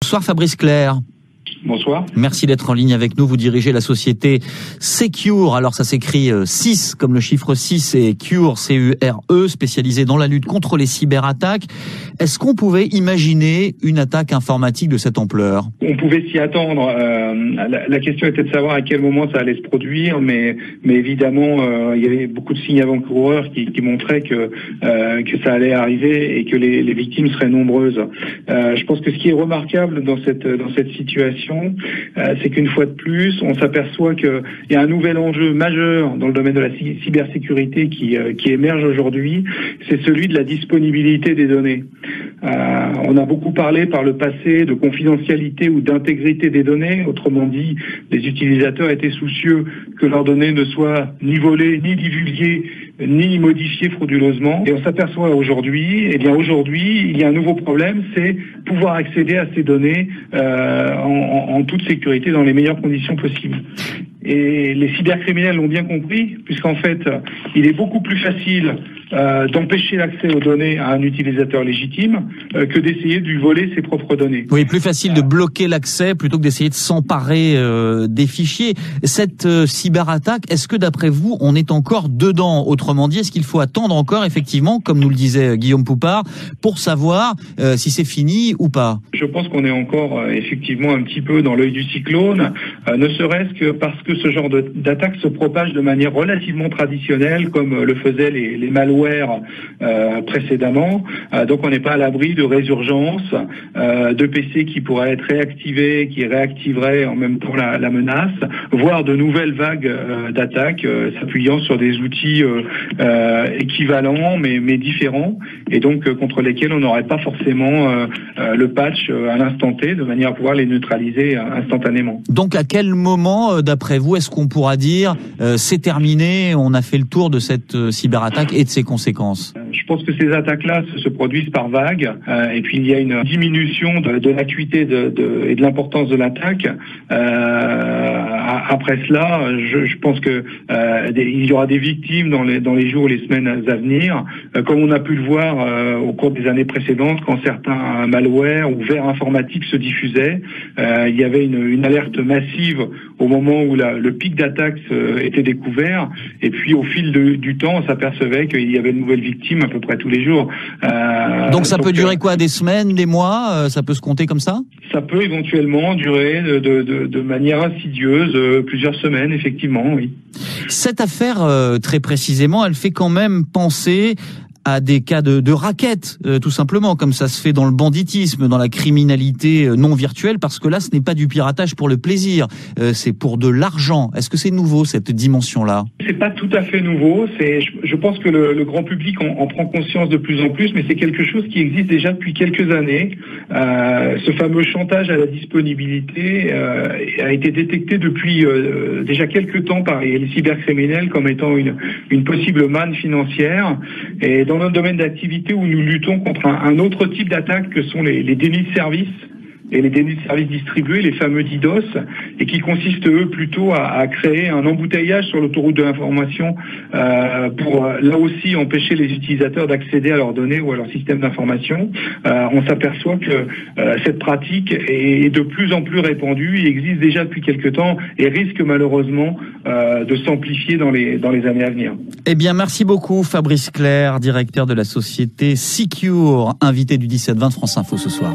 Bonsoir Fabrice Clerc. Bonsoir. Merci d'être en ligne avec nous. Vous dirigez la société Secure. Alors ça s'écrit 6 comme le chiffre 6 et Cure, C-U-R-E, spécialisée dans la lutte contre les cyberattaques. Est-ce qu'on pouvait imaginer une attaque informatique de cette ampleur? On pouvait s'y attendre. La question était de savoir à quel moment ça allait se produire, mais évidemment, il y avait beaucoup de signes avant-coureurs qui montraient que ça allait arriver et que les victimes seraient nombreuses. Je pense que ce qui est remarquable dans cette situation, c'est qu'une fois de plus, on s'aperçoit qu'il y a un nouvel enjeu majeur dans le domaine de la cybersécurité qui émerge aujourd'hui, c'est celui de la disponibilité des données. On a beaucoup parlé par le passé de confidentialité ou d'intégrité des données. Autrement dit, les utilisateurs étaient soucieux que leurs données ne soient ni volées, ni divulguées, ni modifiées frauduleusement. Et on s'aperçoit aujourd'hui, il y a un nouveau problème, c'est pouvoir accéder à ces données en toute sécurité, dans les meilleures conditions possibles. Et les cybercriminels l'ont bien compris, puisqu'en fait, il est beaucoup plus facile d'empêcher l'accès aux données à un utilisateur légitime que d'essayer de lui voler ses propres données. Oui, plus facile de bloquer l'accès plutôt que d'essayer de s'emparer des fichiers. Cette cyberattaque, est-ce que d'après vous, on est encore dedans? Autrement dit, est-ce qu'il faut attendre encore, effectivement, comme nous le disait Guillaume Poupard, pour savoir si c'est fini ou pas? Je pense qu'on est encore effectivement un petit peu dans l'œil du cyclone, ne serait-ce que parce que ce genre d'attaque se propage de manière relativement traditionnelle, comme le faisaient les malwares précédemment. Donc on n'est pas à l'abri de résurgence, de PC qui pourraient être réactivés, qui réactiveraient en même temps la menace, voire de nouvelles vagues d'attaques s'appuyant sur des outils équivalents mais différents, et donc contre lesquels on n'aurait pas forcément le patch à l'instant T, de manière à pouvoir les neutraliser instantanément. Donc à quel moment, d'après vous, est-ce qu'on pourra dire c'est terminé, on a fait le tour de cette cyberattaque et de ses conséquences? Je pense que ces attaques-là se produisent par vagues, et puis il y a une diminution de l'acuité et de l'importance de l'attaque. Après cela, je pense que il y aura des victimes dans les jours et les semaines à venir, comme on a pu le voir au cours des années précédentes, quand certains malwares ou vers informatiques se diffusaient. Il y avait une alerte massive au moment où le pic d'attaque était découvert, et puis au fil du temps, on s'apercevait qu'il y avait de nouvelles victimes à peu près tous les jours. Donc ça peut durer quoi, des semaines, des mois? Ça peut se compter comme ça? Ça peut éventuellement durer de manière insidieuse plusieurs semaines, effectivement, oui. Cette affaire, très précisément, elle fait quand même penser à des cas de raquettes, tout simplement, comme ça se fait dans le banditisme, dans la criminalité non virtuelle, parce que là, ce n'est pas du piratage pour le plaisir, c'est pour de l'argent. Est-ce que c'est nouveau, cette dimension-là? C'est pas tout à fait nouveau. Je pense que le grand public en prend conscience de plus en plus, mais c'est quelque chose qui existe déjà depuis quelques années. Ce fameux chantage à la disponibilité a été détecté depuis déjà quelques temps par les cybercriminels comme étant une possible manne financière. Et dans notre domaine d'activité où nous luttons contre un autre type d'attaque que sont les dénis de service et les dénis de services distribués, les fameux DDoS, et qui consistent, eux, plutôt à créer un embouteillage sur l'autoroute de l'information pour, là aussi, empêcher les utilisateurs d'accéder à leurs données ou à leur système d'information. On s'aperçoit que cette pratique est de plus en plus répandue, il existe déjà depuis quelque temps et risque malheureusement de s'amplifier dans les années à venir. Eh bien, merci beaucoup Fabrice Clerc, directeur de la société Secure, invité du 17-20 France Info ce soir.